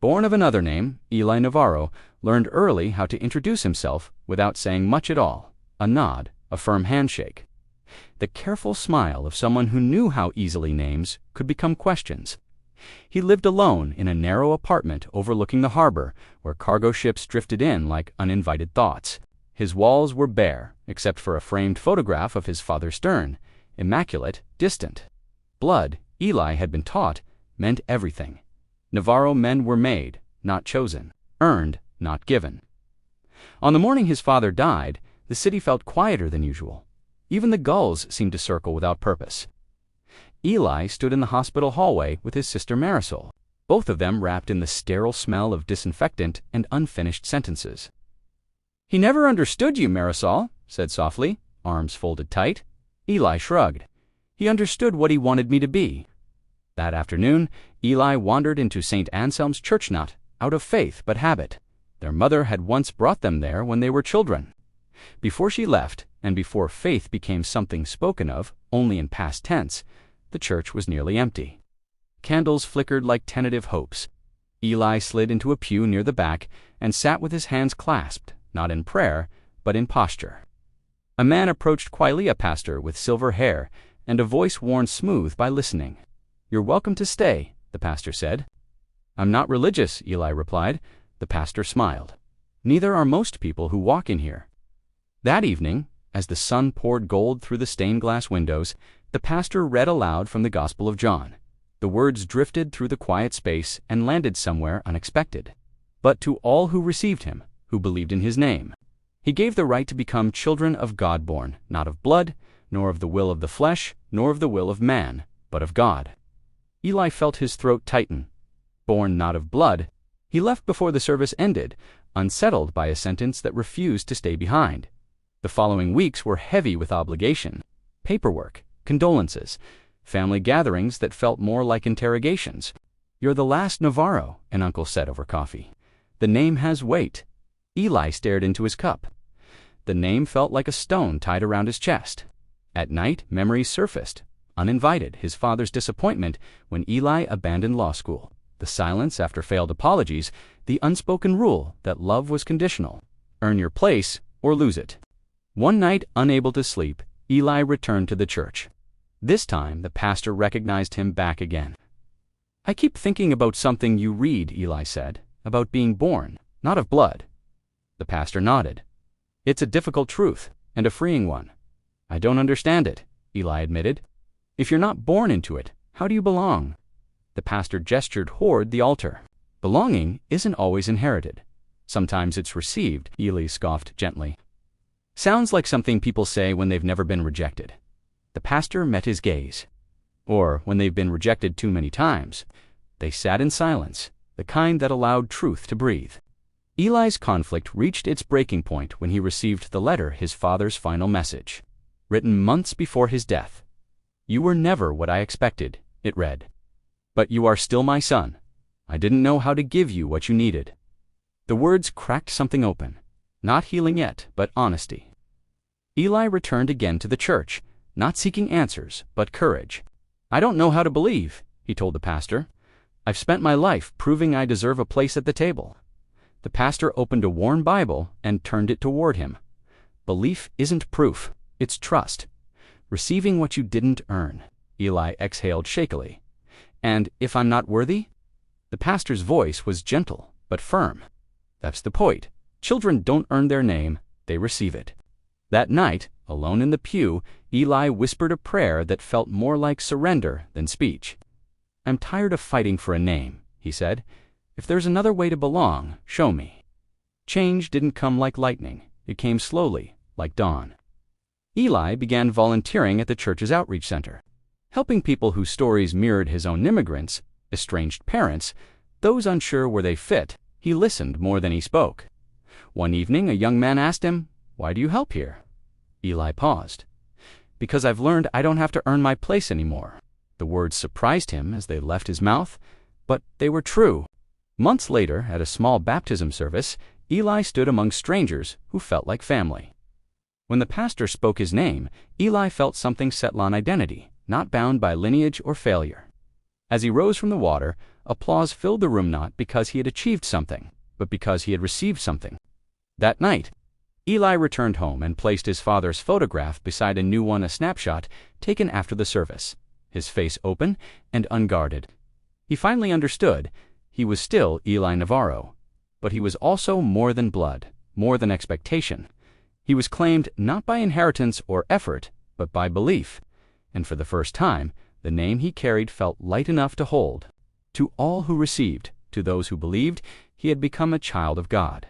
Born of another name, Eli Navarro learned early how to introduce himself without saying much at all, a nod, a firm handshake. The careful smile of someone who knew how easily names could become questions. He lived alone in a narrow apartment overlooking the harbor, where cargo ships drifted in like uninvited thoughts. His walls were bare, except for a framed photograph of his father stern, immaculate, distant. Blood, Eli had been taught, meant everything. Navarro men were made, not chosen, earned, not given. On the morning his father died, the city felt quieter than usual. Even the gulls seemed to circle without purpose. Eli stood in the hospital hallway with his sister Marisol, both of them wrapped in the sterile smell of disinfectant and unfinished sentences. "He never understood you, Marisol," said softly, arms folded tight. Eli shrugged. "He understood what he wanted me to be." That afternoon, Eli wandered into St. Anselm's church, not out of faith but habit. Their mother had once brought them there when they were children. Before she left, and before faith became something spoken of only in past tense, the church was nearly empty. Candles flickered like tentative hopes. Eli slid into a pew near the back and sat with his hands clasped, not in prayer, but in posture. A man approached quietly, a pastor with silver hair and a voice worn smooth by listening. "You're welcome to stay," the pastor said. "I'm not religious," Eli replied. The pastor smiled. "Neither are most people who walk in here." That evening, as the sun poured gold through the stained glass windows, the pastor read aloud from the Gospel of John. The words drifted through the quiet space and landed somewhere unexpected. "But to all who received him, who believed in his name, he gave the right to become children of God, born not of blood, nor of the will of the flesh, nor of the will of man, but of God." Eli felt his throat tighten. Born not of blood. He left before the service ended, unsettled by a sentence that refused to stay behind. The following weeks were heavy with obligation, paperwork, condolences, family gatherings that felt more like interrogations. "You're the last Navarro," an uncle said over coffee. "The name has weight." Eli stared into his cup. The name felt like a stone tied around his chest. At night, memories surfaced. Uninvited, his father's disappointment when Eli abandoned law school, the silence after failed apologies, the unspoken rule that love was conditional. Earn your place or lose it. One night, unable to sleep, Eli returned to the church. This time, the pastor recognized him back again. "I keep thinking about something you read," Eli said, "about being born, not of blood." The pastor nodded. "It's a difficult truth, and a freeing one." "I don't understand it," Eli admitted. "If you're not born into it, how do you belong?" The pastor gestured toward the altar. "Belonging isn't always inherited. Sometimes it's received," Eli scoffed gently. "Sounds like something people say when they've never been rejected." The pastor met his gaze. "Or when they've been rejected too many times." They sat in silence, the kind that allowed truth to breathe. Eli's conflict reached its breaking point when he received the letter, his father's final message. Written months before his death. "You were never what I expected," it read. "But you are still my son. I didn't know how to give you what you needed." The words cracked something open. Not healing yet, but honesty. Eli returned again to the church, not seeking answers, but courage. "I don't know how to believe," he told the pastor. "I've spent my life proving I deserve a place at the table." The pastor opened a worn Bible and turned it toward him. "Belief isn't proof, it's trust. Receiving what you didn't earn." Eli exhaled shakily. "And if I'm not worthy?" The pastor's voice was gentle, but firm. "That's the point. Children don't earn their name, they receive it." That night, alone in the pew, Eli whispered a prayer that felt more like surrender than speech. "I'm tired of fighting for a name," he said. "If there's another way to belong, show me." Change didn't come like lightning. It came slowly, like dawn. Eli began volunteering at the church's outreach center, helping people whose stories mirrored his own: immigrants, estranged parents, those unsure where they fit. He listened more than he spoke. One evening, a young man asked him, "Why do you help here?" Eli paused. "Because I've learned I don't have to earn my place anymore." The words surprised him as they left his mouth, but they were true. Months later, at a small baptism service, Eli stood among strangers who felt like family. When the pastor spoke his name, Eli felt something settle on identity, not bound by lineage or failure. As he rose from the water, Applause filled the room not because he had achieved something, but because he had received something. That night, Eli returned home and placed his father's photograph beside a new one, a snapshot taken after the service, his face open and unguarded. He finally understood. He was still Eli Navarro, but he was also more than blood, more than expectation. He was claimed not by inheritance or effort, but by belief, and for the first time, the name he carried felt light enough to hold. To all who received, to those who believed, he had become a child of God.